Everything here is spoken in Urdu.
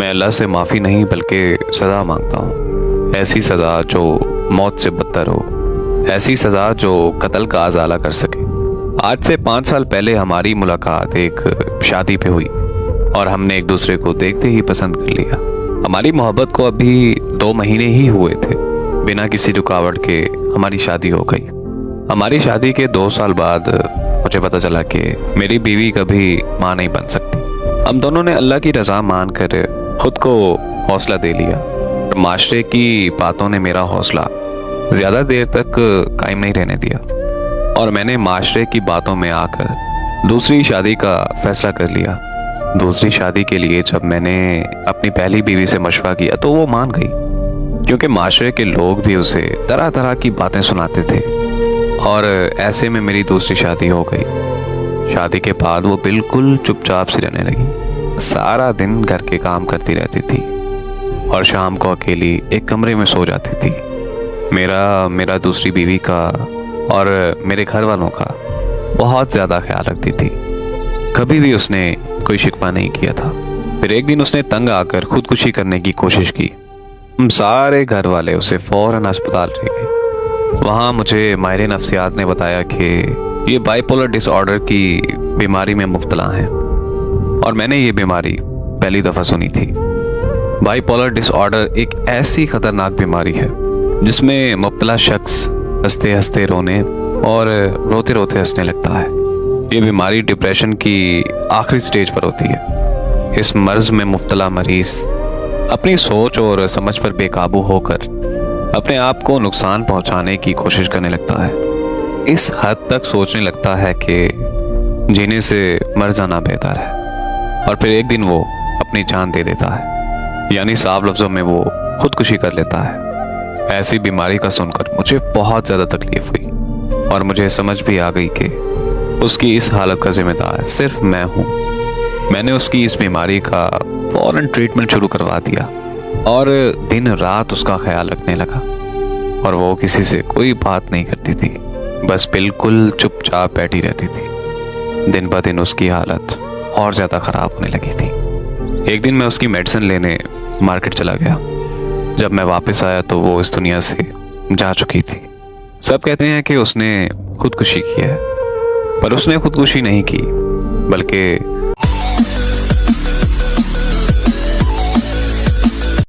میں اللہ سے معافی نہیں بلکہ سزا مانگتا ہوں، ایسی سزا جو موت سے بدتر ہو، ایسی سزا جو قتل کا ازالہ کر سکے۔ آج سے 5 سال پہلے ہماری ملاقات ایک شادی پہ ہوئی اور ہم نے ایک دوسرے کو دیکھتے ہی پسند کر لیا۔ ہماری محبت کو ابھی 2 مہینے ہی ہوئے تھے، بنا کسی رکاوٹ کے ہماری شادی ہو گئی۔ ہماری شادی کے 2 سال بعد مجھے پتا چلا کہ میری بیوی کبھی ماں نہیں بن سکتی۔ ہم دونوں نے اللہ کی رضا مان کر خود کو حوصلہ دے لیا۔ معاشرے کی باتوں نے میرا حوصلہ زیادہ دیر تک قائم نہیں رہنے دیا، اور میں نے معاشرے کی باتوں میں آ کر دوسری شادی کا فیصلہ کر لیا۔ دوسری شادی کے لیے جب میں نے اپنی پہلی بیوی سے مشورہ کیا تو وہ مان گئی، کیونکہ معاشرے کے لوگ بھی اسے طرح طرح کی باتیں سناتے تھے، اور ایسے میں میری دوسری شادی ہو گئی۔ شادی کے بعد وہ بالکل چپ چاپ سی رہنے لگی، سارا دن گھر کے کام کرتی رہتی تھی اور شام کو اکیلی ایک کمرے میں سو جاتی تھی۔ میرا دوسری بیوی کا اور میرے گھر والوں کا بہت زیادہ خیال رکھتی تھی، کبھی بھی اس نے کوئی شکوہ نہیں کیا تھا۔ پھر ایک دن اس نے تنگ آ کر خودکشی کرنے کی کوشش کی۔ ہم سارے گھر والے اسے فوراً ہسپتال لے گئے۔ وہاں مجھے ماہر نفسیات نے بتایا کہ یہ بائی پولر ڈس آرڈر کی بیماری میں مبتلا ہیں، اور میں نے یہ بیماری پہلی دفعہ سنی تھی۔ بائی پولر ڈس آرڈر ایک ایسی خطرناک بیماری ہے جس میں مبتلا شخص ہنستے ہنستے رونے اور روتے روتے ہنسنے لگتا ہے۔ یہ بیماری ڈپریشن کی آخری سٹیج پر ہوتی ہے۔ اس مرض میں مبتلا مریض اپنی سوچ اور سمجھ پر بے قابو ہو کر اپنے آپ کو نقصان پہنچانے کی کوشش کرنے لگتا ہے۔ اس حد تک سوچنے لگتا ہے کہ جینے سے مر جانا بہتر ہے، اور پھر ایک دن وہ اپنی جان دے دیتا ہے، یعنی صاف لفظوں میں وہ خودکشی کر لیتا ہے۔ ایسی بیماری کا سن کر مجھے بہت زیادہ تکلیف ہوئی، اور مجھے سمجھ بھی آ گئی کہ اس کی اس حالت کا ذمہ دار صرف میں ہوں۔ میں نے اس کی اس بیماری کا فوراً ٹریٹمنٹ شروع کروا دیا، اور دن رات اس کا خیال رکھنے لگا، اور وہ کسی سے کوئی بات نہیں کرتی تھی، بس بالکل چپ چاپ بیٹھی رہتی تھی۔ دن بہ دن اس کی حالت اور زیادہ خراب ہونے لگی تھی۔ ایک دن میں اس کی میڈیسن لینے مارکیٹ چلا گیا۔ جب میں واپس آیا تو وہ اس دنیا سے جا چکی تھی۔ سب کہتے ہیں کہ اس نے خودکشی کی ہے، پر اس نے خودکشی نہیں کی، بلکہ